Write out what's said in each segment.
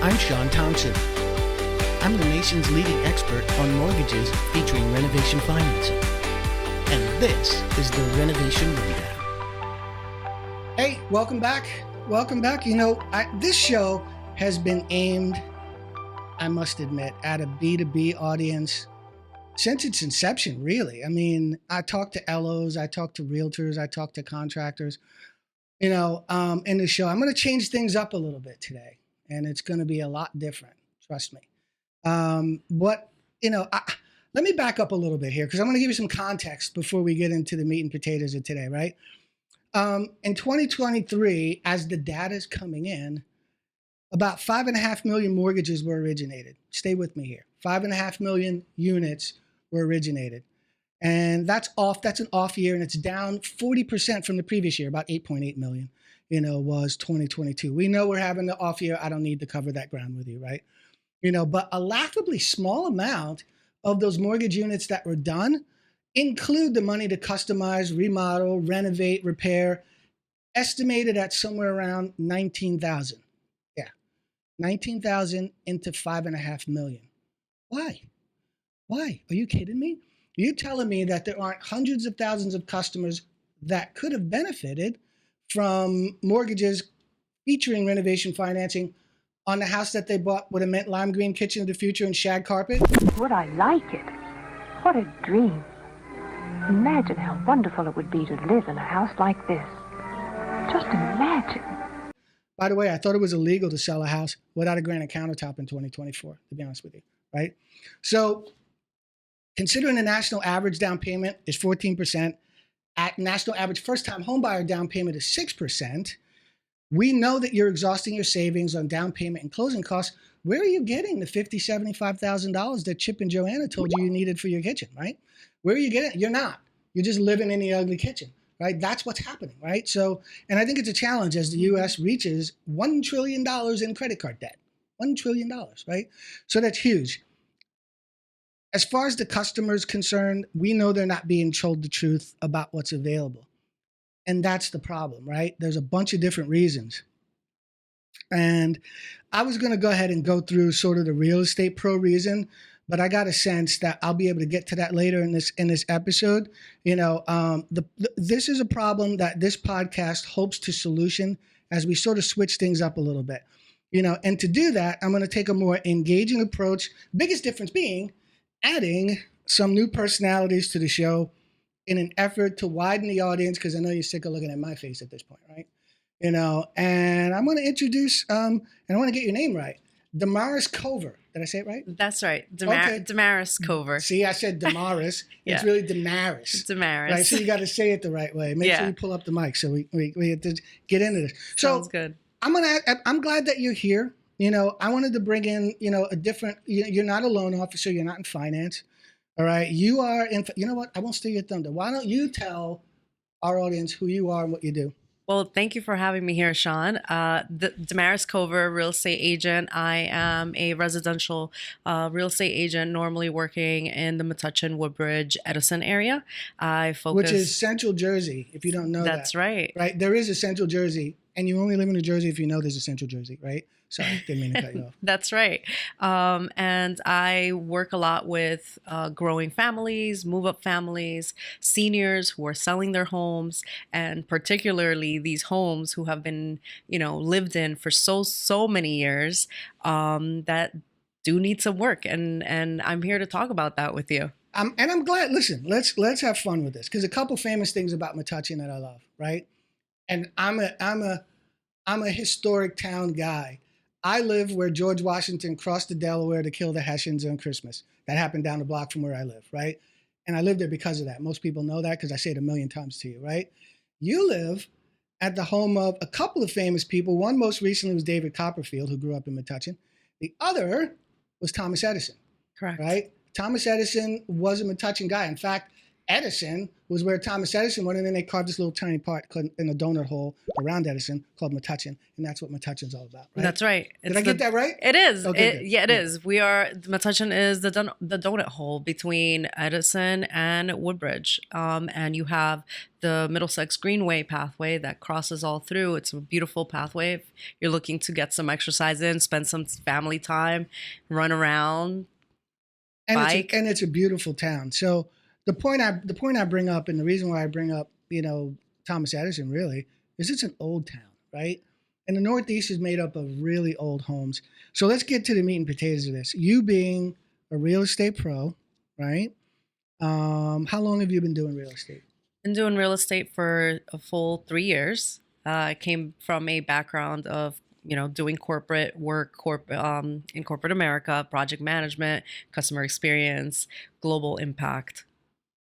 I'm Sean Thompson. I'm the nation's leading expert on mortgages featuring renovation financing. And this is the Renovation Rundown. Hey, welcome back. Welcome back. You know, this show has been aimed, I must admit, at a B2B audience since its inception, really. I mean, I talk to LOs, I talk to realtors, I talk to contractors. You know, in the show, I'm going to change things up a little bit today, and it's going to be a lot different. Trust me. Let me back up a little bit here because I'm going to give you some context before we get into the meat and potatoes of today, right? In 2023, as the data is coming in, about 5.5 million mortgages were originated. Stay with me here. 5.5 million units were originated. And that's an off year, and it's down 40% from the previous year, about 8.8 million, was 2022. We know we're having the off year. I don't need to cover that ground with you, right? But a laughably small amount of those mortgage units that were done include the money to customize, remodel, renovate, repair, estimated at somewhere around 19,000. Yeah, 19,000 into 5.5 million. Why? Are you kidding me? Are you telling me that there aren't hundreds of thousands of customers that could have benefited from mortgages featuring renovation financing on the house that they bought with a mint lime green kitchen of the future and shag carpet? Would I like it? What a dream. Imagine how wonderful it would be to live in a house like this. Just imagine. By the way, I thought it was illegal to sell a house without a granite countertop in 2024, to be honest with you, right? So considering the national average down payment is 14%, at national average first-time homebuyer down payment is 6%, we know that you're exhausting your savings on down payment and closing costs. Where are you getting the $50,000, $75,000 that Chip and Joanna told you needed for your kitchen, right? Where are you getting it? You're not. You're just living in the ugly kitchen, right? That's what's happening, right? So, and I think it's a challenge as the U.S. reaches $1 trillion in credit card debt. $1 trillion, right? So that's huge. As far as the customer is concerned, we know they're not being told the truth about what's available. And that's the problem, right? There's a bunch of different reasons. And I was going to go ahead and go through sort of the real estate pro reason, but I got a sense that I'll be able to get to that later in this episode. This is a problem that this podcast hopes to solution as we sort of switch things up a little bit. And to do that, I'm going to take a more engaging approach. Biggest difference being adding some new personalities to the show in an effort to widen the audience, because I know you're sick of looking at my face at this point, right? And I'm going to introduce, and I want to get your name right, Damarys Cover. Did I say it right? That's right. Damarys Cover. See, I said Damarys. Yeah. It's really Damarys. Damarys. Right, so you got to say it the right way. Make sure you pull up the mic so we have to get into this. Sounds good. I'm glad that you're here. I wanted to bring in, a different, you're not a loan officer. You're not in finance. All right. You are in, you know what? I won't steal your thunder. Why don't you tell our audience who you are and what you do? Well, thank you for having me here, Sean. Damarys Cover, real estate agent. I am a residential real estate agent, normally working in the Metuchen, Woodbridge, Edison area. I focus... Which is Central Jersey, if you don't know that. That's right. Right? There is a Central Jersey, and you only live in New Jersey if you know there's a Central Jersey, right? Sorry, didn't mean to cut you off. That's right. And I work a lot with growing families, move-up families, seniors who are selling their homes, and particularly these homes who have been, lived in for so many years that do need some work. And I'm here to talk about that with you. And I'm glad. Listen, let's have fun with this, because a couple famous things about Metuchen that I love, right? And I'm a historic town guy. I live where George Washington crossed the Delaware to kill the Hessians on Christmas. That happened down the block from where I live, right? And I live there because of that. Most people know that because I say it 1,000,000 times to you, right? You live at the home of a couple of famous people. One most recently was David Copperfield, who grew up in Metuchen. The other was Thomas Edison. Correct. Right? Thomas Edison was a Metuchen guy. In fact, Edison was where Thomas Edison went, and then they carved this little tiny part in a donut hole around Edison called Metuchen, and that's what Metuchen's all about, right? That's right. Did I get that right? It is. Okay, good. Yeah, it is. We are, Metuchen is the donut hole between Edison and Woodbridge. And you have the Middlesex Greenway pathway that crosses all through. It's a beautiful pathway. If you're looking to get some exercise in, spend some family time, run around, bike. And it's a beautiful town. So the point I bring up, and the reason why I bring up, Thomas Edison really, is it's an old town, right? And the Northeast is made up of really old homes. So let's get to the meat and potatoes of this. You being a real estate pro, right? How long have you been doing real estate? Been doing real estate for a full 3 years. I came from a background of doing corporate work, in corporate America, project management, customer experience, global impact.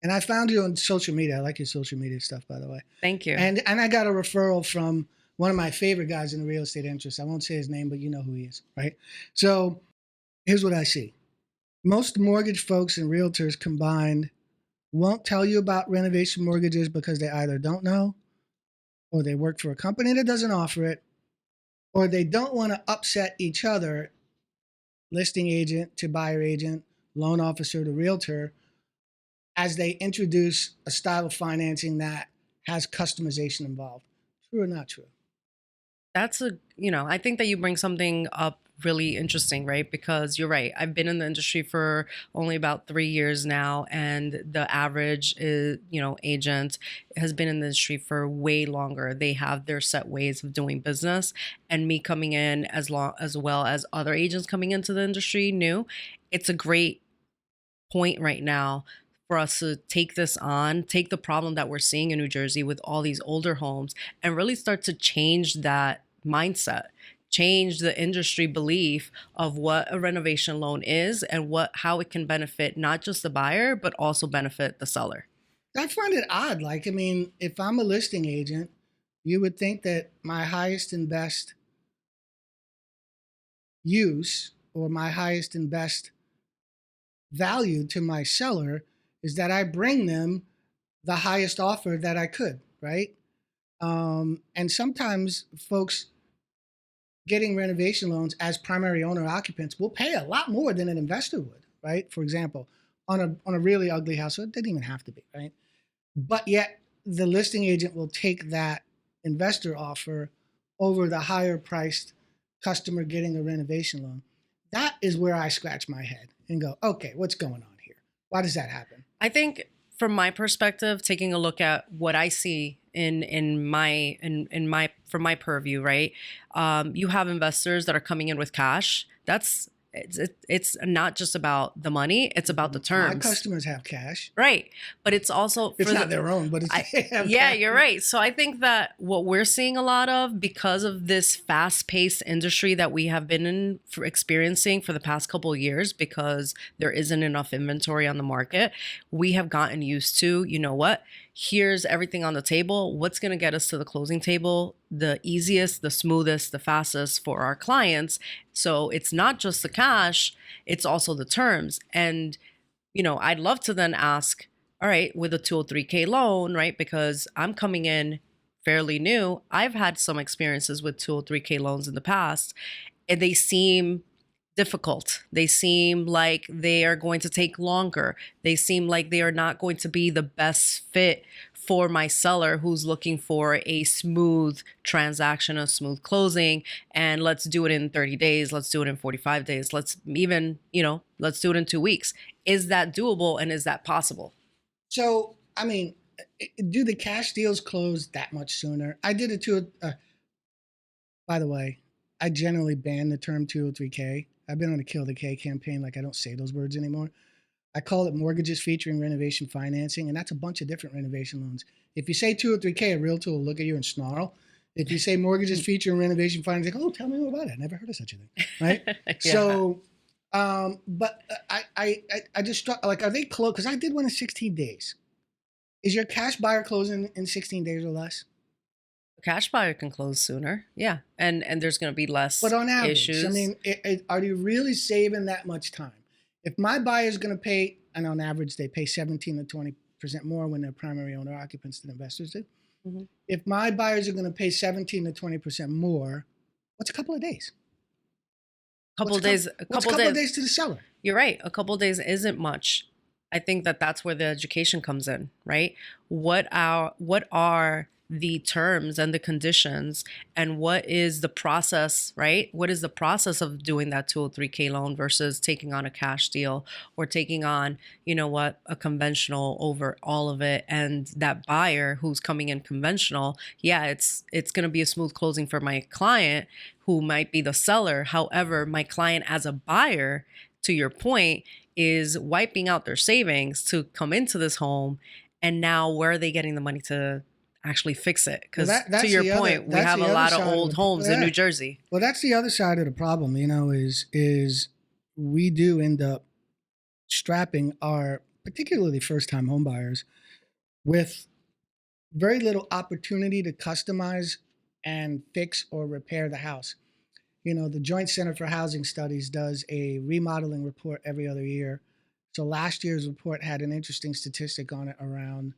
And I found you on social media. I like your social media stuff, by the way. Thank you. And I got a referral from one of my favorite guys in the real estate interest. I won't say his name, but you know who he is, right? So here's what I see. Most mortgage folks and realtors combined won't tell you about renovation mortgages because they either don't know, or they work for a company that doesn't offer it, or they don't want to upset each other, listing agent to buyer agent, loan officer to realtor, as they introduce a style of financing that has customization involved. True or not true? That's I think that you bring something up really interesting, right? Because you're right. I've been in the industry for only about 3 years now, and the average is, agent has been in the industry for way longer. They have their set ways of doing business, and me coming in as well as other agents coming into the industry new. It's a great point right now for us to take the problem that we're seeing in New Jersey with all these older homes and really start to change that mindset, change the industry belief of what a renovation loan is and how it can benefit not just the buyer, but also benefit the seller. I find it odd. If I'm a listing agent, you would think that my highest and best use, or my highest and best value to my seller, is that I bring them the highest offer that I could, right? And sometimes folks getting renovation loans as primary owner occupants will pay a lot more than an investor would, right? For example, on a really ugly house, so it didn't even have to be, right? But yet the listing agent will take that investor offer over the higher priced customer getting a renovation loan. That is where I scratch my head and go, okay, what's going on here? Why does that happen? I think from my perspective, taking a look at what I see from my purview, right? You have investors that are coming in with cash. It's not just about the money; it's about the terms. My customers have cash, right? But it's also it's not their own, but they have yeah, cash. You're right. So I think that what we're seeing a lot of, because of this fast-paced industry that we have been experiencing for the past couple of years, because there isn't enough inventory on the market, we have gotten used to, here's everything on the table. What's going to get us to the closing table the easiest, the smoothest, the fastest for our clients? So it's not just the cash, it's also the terms. And, I'd love to then ask, all right, with a 203K loan, right? Because I'm coming in fairly new. I've had some experiences with 203K loans in the past, and they seem difficult. They seem like they are going to take longer. They seem like they are not going to be the best fit for my seller who's looking for a smooth transaction, a smooth closing, and let's do it in 30 days. Let's do it in 45 days. Let's even, let's do it in 2 weeks. Is that doable, and is that possible? So, do the cash deals close that much sooner? I did it too. By the way, I generally ban the term 203K. I've been on a Kill the K campaign. I don't say those words anymore. I call it mortgages featuring renovation financing, and that's a bunch of different renovation loans. If you say 203K, a realtor will look at you and snarl. If you say mortgages featuring renovation financing, oh, tell me more about it. I never heard of such a thing, right? Yeah. So, but I just struck, are they close? Because I did one in 16 days. Is your cash buyer closing in 16 days or less? A cash buyer can close sooner, yeah, and there's going to be less but on average, issues. Are you really saving that much time? If my buyer is going to pay, and on average they pay 17 to 20% more when they're primary owner occupants than investors do. Mhm. If my buyers are going to pay 17 to 20% more, what's a couple of days? Couple What's days, a couple of days to the seller? You're right. A couple days isn't much. I think that that's where the education comes in, right? What are the terms and the conditions, and what is the process, right? What is the process of doing that 203K loan versus taking on a cash deal or taking on, a conventional over all of it? And that buyer who's coming in conventional, yeah, it's going to be a smooth closing for my client who might be the seller. However, my client as a buyer, to your point, is wiping out their savings to come into this home. And now where are they getting the money to actually fix it? Because to your point, we have a lot of old homes in New Jersey. Well, that's the other side of the problem, is we do end up strapping our particularly first-time home buyers with very little opportunity to customize and fix or repair the house. The Joint Center for Housing Studies does a remodeling report every other year. So last year's report had an interesting statistic on it. Around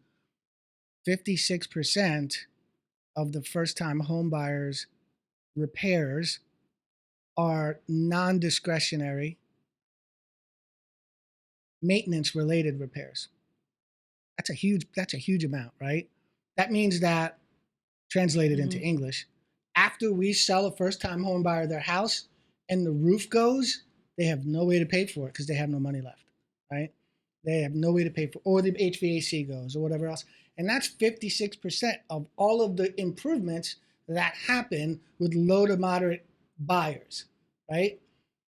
56% of the first-time home buyers' repairs are non-discretionary maintenance-related repairs. That's a huge amount, right? That means that, translated into English, after we sell a first-time home buyer their house and the roof goes, they have no way to pay for it because they have no money left, right? They have no way to pay for, or the HVAC goes or whatever else. And that's 56% of all of the improvements that happen with low to moderate buyers, right?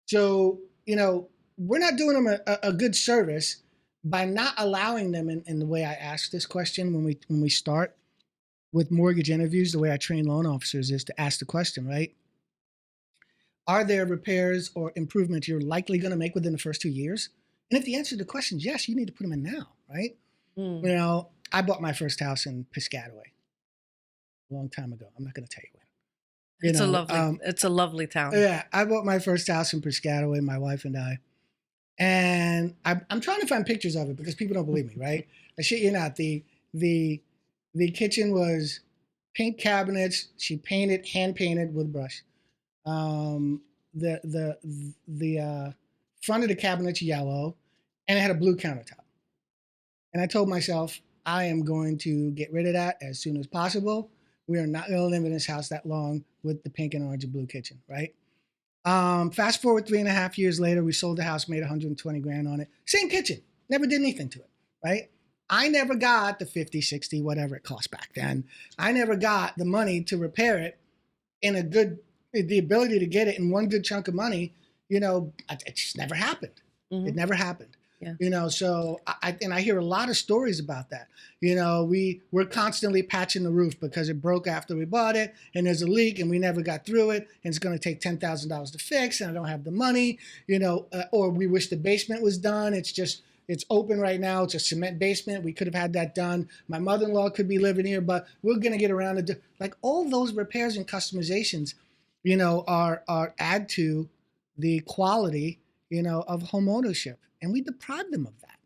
So, we're not doing them a good service by not allowing them, in the way I ask this question when we start with mortgage interviews, the way I train loan officers is to ask the question, right? Are there repairs or improvements you're likely going to make within the first 2 years? And if the answer to the question is yes, you need to put them in now, right? I bought my first house in Piscataway a long time ago. I'm not going to tell you when. It's a lovely town. Yeah, I bought my first house in Piscataway, my wife and I. And I'm trying to find pictures of it because people don't believe me, right? I shit you not. The kitchen was pink cabinets. She hand painted with a brush. The front of the cabinet's yellow, and it had a blue countertop. And I told myself, I am going to get rid of that as soon as possible. We are not going to live in this house that long with the pink and orange and blue kitchen, right? Fast forward 3.5 years later, we sold the house, made 120 grand on it. Same kitchen, never did anything to it, right? I never got the 50, 60, whatever it cost back then. I never got the money to repair it the ability to get it in one good chunk of money. It just never happened. It never happened. Yeah. So I hear a lot of stories about that. We're constantly patching the roof because it broke after we bought it, and there's a leak, and we never got through it, and it's going to take $10,000 to fix, and I don't have the money. Or we wish the basement was done. It's open right now. It's a cement basement. We could have had that done. My mother-in-law could be living here, but we're going to get around to all those repairs and customizations. Are add to the quality, of home ownership. And we deprive them of that.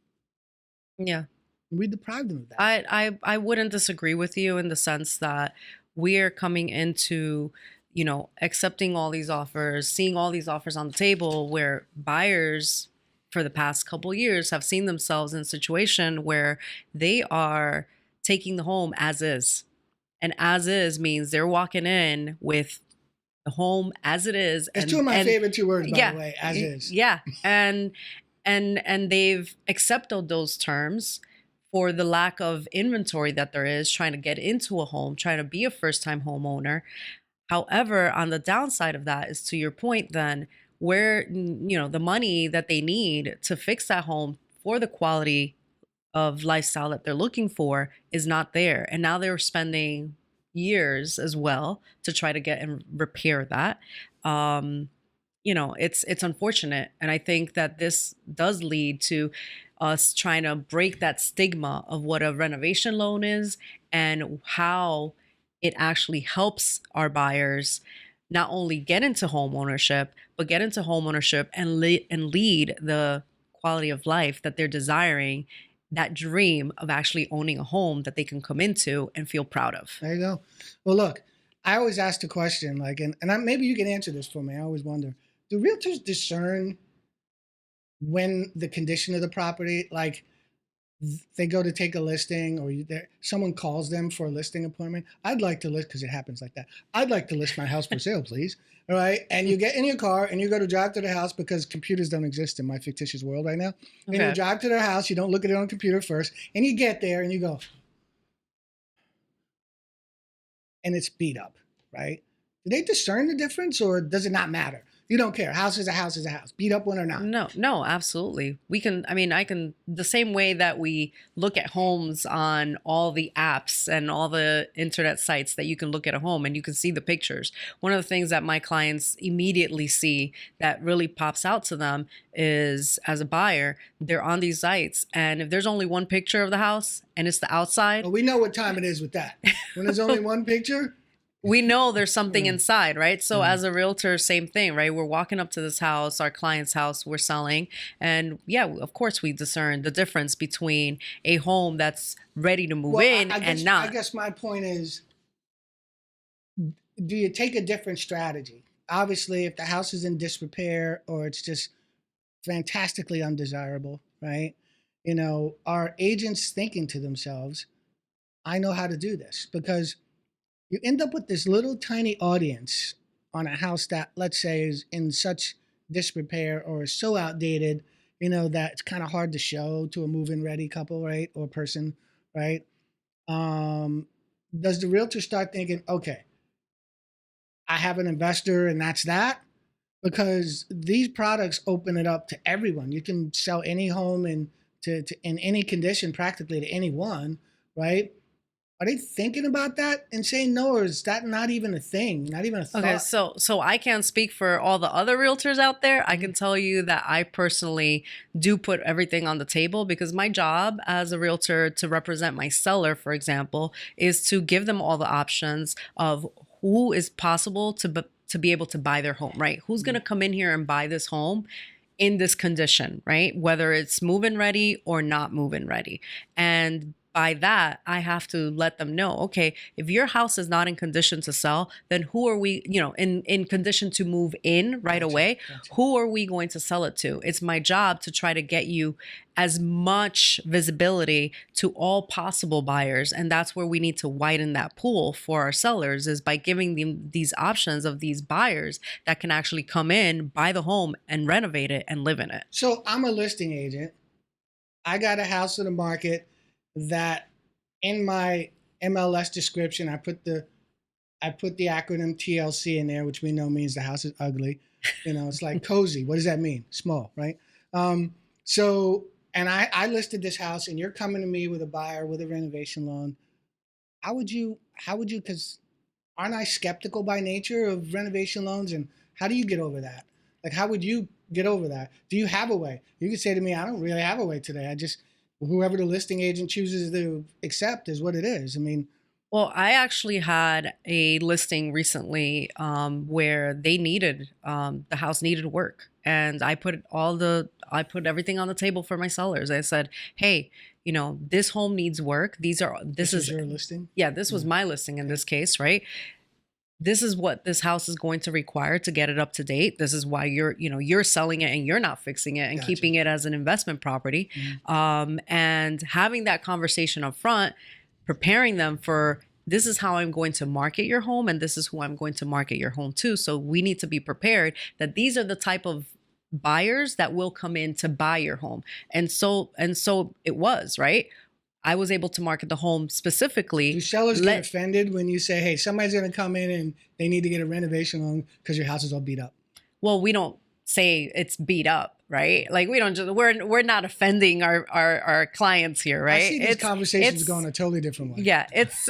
Yeah. We deprive them of that. I wouldn't disagree with you in the sense that we are coming into, accepting all these offers, seeing all these offers on the table where buyers for the past couple of years have seen themselves in a situation where they are taking the home as is. And as is means they're walking in with the home as it is. It's two of my favorite two words, by the way, as is. Yeah. And they've accepted those terms for the lack of inventory that there is trying to get into a home, trying to be a first-time homeowner. However, on the downside of that is, to your point then, where, the money that they need to fix that home for the quality of lifestyle that they're looking for is not there. And now they're spending years as well to try to get and repair that. It's unfortunate. And I think that this does lead to us trying to break that stigma of what a renovation loan is and how it actually helps our buyers not only get into home ownership, but get into home ownership and lead the quality of life that they're desiring that dream of actually owning a home that they can come into and feel proud of. There you go. Well, look, I always ask the question, like, maybe you can answer this for me. I always wonder, do realtors discern when the condition of the property, like they go to take a listing or someone calls them for a listing appointment? I'd like to list, because it happens like that. I'd like to list my house for sale, please. All right. And you get in your car and you go to drive to the house, because computers don't exist in my fictitious world right now. Okay. And you drive to their house. You don't look at it on the computer first. And you get there and you go, and it's beat up, right? Do they discern the difference, or does it not matter? You don't care. House is a house is a house. Beat up one or not. No, absolutely. I can, the same way that we look at homes on all the apps and all the internet sites that you can look at a home and you can see the pictures. One of the things that my clients immediately see that really pops out to them is, as a buyer, they're on these sites, and if there's only one picture of the house and it's the outside. Well, we know what time it is with that. When there's only one picture, we know there's something inside, right? So as a realtor, same thing, right? We're walking up to this house, our client's house we're selling. And yeah, of course we discern the difference between a home that's ready to move in and not. I guess my point is, do you take a different strategy? Obviously, if the house is in disrepair or it's just fantastically undesirable, right? You know, are agents thinking to themselves, I know how to do this? Because you end up with this little tiny audience on a house that, let's say, is in such disrepair or is so outdated, you know, that it's kind of hard to show to a move-in ready couple, right? Or person, right? Does the realtor start thinking, okay, I have an investor and that's that? Because these products open it up to everyone. You can sell any home in any condition practically to anyone, right? Are they thinking about that and saying no, or is that not even a thing, not even a thought? Okay, so I can't speak for all the other realtors out there. I can tell you that I personally do put everything on the table, because my job as a realtor to represent my seller, for example, is to give them all the options of who is possible to be able to buy their home, right? Who's going to come in here and buy this home in this condition, right? Whether it's move-in ready or not move-in ready. And by that, I have to let them know, okay, if your house is not in condition to sell, then who are we, in condition to move in right away, who are we going to sell it to? It's my job to try to get you as much visibility to all possible buyers. And that's where we need to widen that pool for our sellers, is by giving them these options of these buyers that can actually come in, buy the home and renovate it and live in it. So I'm a listing agent. I got a house in the market that in my MLS description, I put the acronym TLC in there, which we know means the house is ugly. You know, it's like cozy. What does that mean? Small, right? And I listed this house, and you're coming to me with a buyer with a renovation loan. How would you, because aren't I skeptical by nature of renovation loans? And how do you get over that? Like, how would you get over that? Do you have a way? You could say to me, I don't really have a way today. Whoever the listing agent chooses to accept is what it is. I mean, well, I actually had a listing recently where they needed, the house needed work. And I put everything on the table for my sellers. I said, hey, this home needs work. This is your listing? Yeah, this was my listing in this case, right? This is what this house is going to require to get it up to date. This is why you're selling it and you're not fixing it and keeping it as an investment property. Mm-hmm. And having that conversation up front, preparing them for, this is how I'm going to market your home and this is who I'm going to market your home to. So we need to be prepared that these are the type of buyers that will come in to buy your home. And so it was, right? I was able to market the home specifically. Do sellers get offended when you say, hey, somebody's going to come in and they need to get a renovation loan because your house is all beat up? Well, we don't say it's beat up, right? Like we're not offending our clients here, right? I see these conversations going a totally different way. Yeah, it's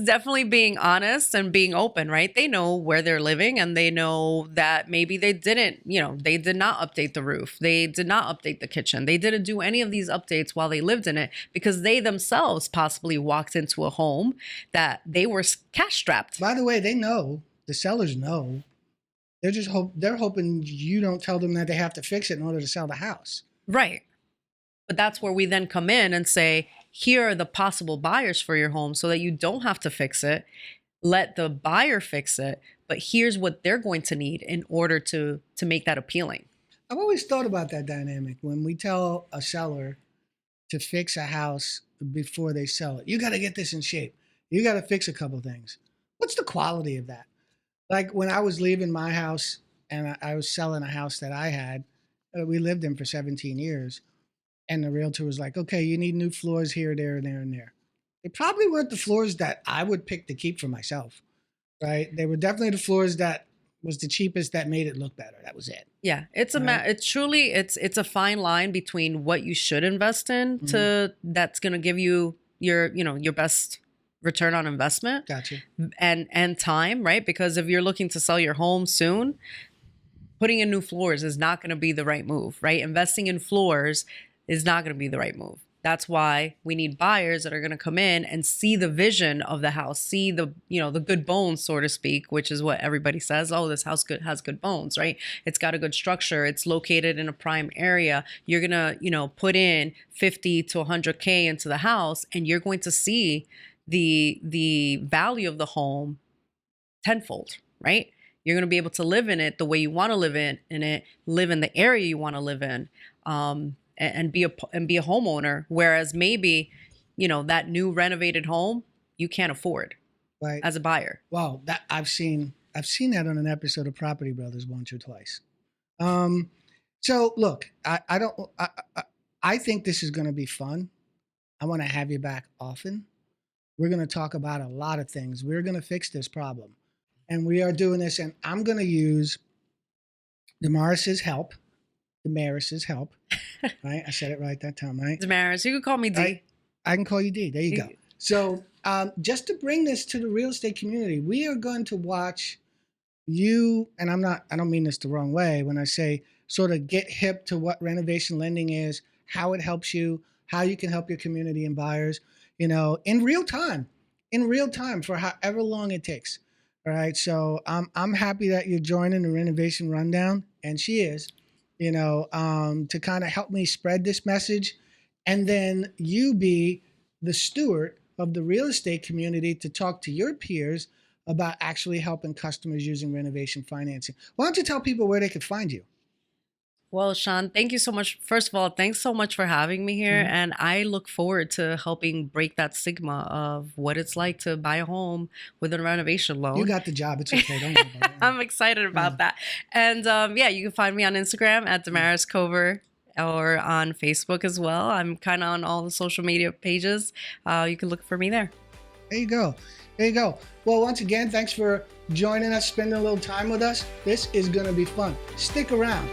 definitely being honest and being open, right? They know where they're living and they know that maybe they did not update the roof. They did not update the kitchen. They didn't do any of these updates while they lived in it because they themselves possibly walked into a home that they were cash strapped. By the way, they know, the sellers know. They're hoping you don't tell them that they have to fix it in order to sell the house. Right. But that's where we then come in and say, here are the possible buyers for your home so that you don't have to fix it. Let the buyer fix it, but here's what they're going to need in order to make that appealing. I've always thought about that dynamic when we tell a seller to fix a house before they sell it. You got to get this in shape. You got to fix a couple things. What's the quality of that? Like when I was leaving my house and I was selling a house that I had, we lived in for 17 years. And the realtor was like, okay, you need new floors here, there, and there, and there. They probably weren't the floors that I would pick to keep for myself, right? They were definitely the floors that was the cheapest that made it look better. That was it. Yeah, it's it's a fine line between what you should invest in to that's going to give you your best return on investment. Gotcha. And time, right? Because if you're looking to sell your home soon, putting in new floors is not going to be the right move, right? Investing in floors is not going to be the right move. That's why we need buyers that are going to come in and see the vision of the house, see the good bones, so to speak, which is what everybody says. Oh, this house has good bones, right? It's got a good structure. It's located in a prime area. You're going to, put in 50 to 100K into the house, and you're going to see the value of the home tenfold, right? You're going to be able to live in it the way you want to live in it, live in the area you want to live in. And be a homeowner, whereas maybe, that new renovated home you can't afford, right, as a buyer. Wow, that I've seen that on an episode of Property Brothers once or twice. So look, I think this is going to be fun. I want to have you back often. We're going to talk about a lot of things. We're going to fix this problem, and we are doing this. And I'm going to use Damarys' help. Right? I said it right that time, right? Damarys, you can call me D. I can call you D. There you go. So just to bring this to the real estate community, we are going to watch you, and I don't mean this the wrong way when I say sort of get hip to what renovation lending is, how it helps you, how you can help your community and buyers, in real time for however long it takes. All right. So I'm happy that you're joining the Renovation Rundown, and she is. To kind of help me spread this message, and then you be the steward of the real estate community to talk to your peers about actually helping customers using renovation financing. Why don't you tell people where they could find you? Well, Sean, thank you so much. First of all, thanks so much for having me here. Mm-hmm. And I look forward to helping break that stigma of what it's like to buy a home with a renovation loan. You got the job. It's okay. Don't worry about it. I'm excited about that. And you can find me on Instagram at Damarys Cover, or on Facebook as well. I'm kind of on all the social media pages. You can look for me there. There you go. Well, once again, thanks for joining us, spending a little time with us. This is going to be fun. Stick around.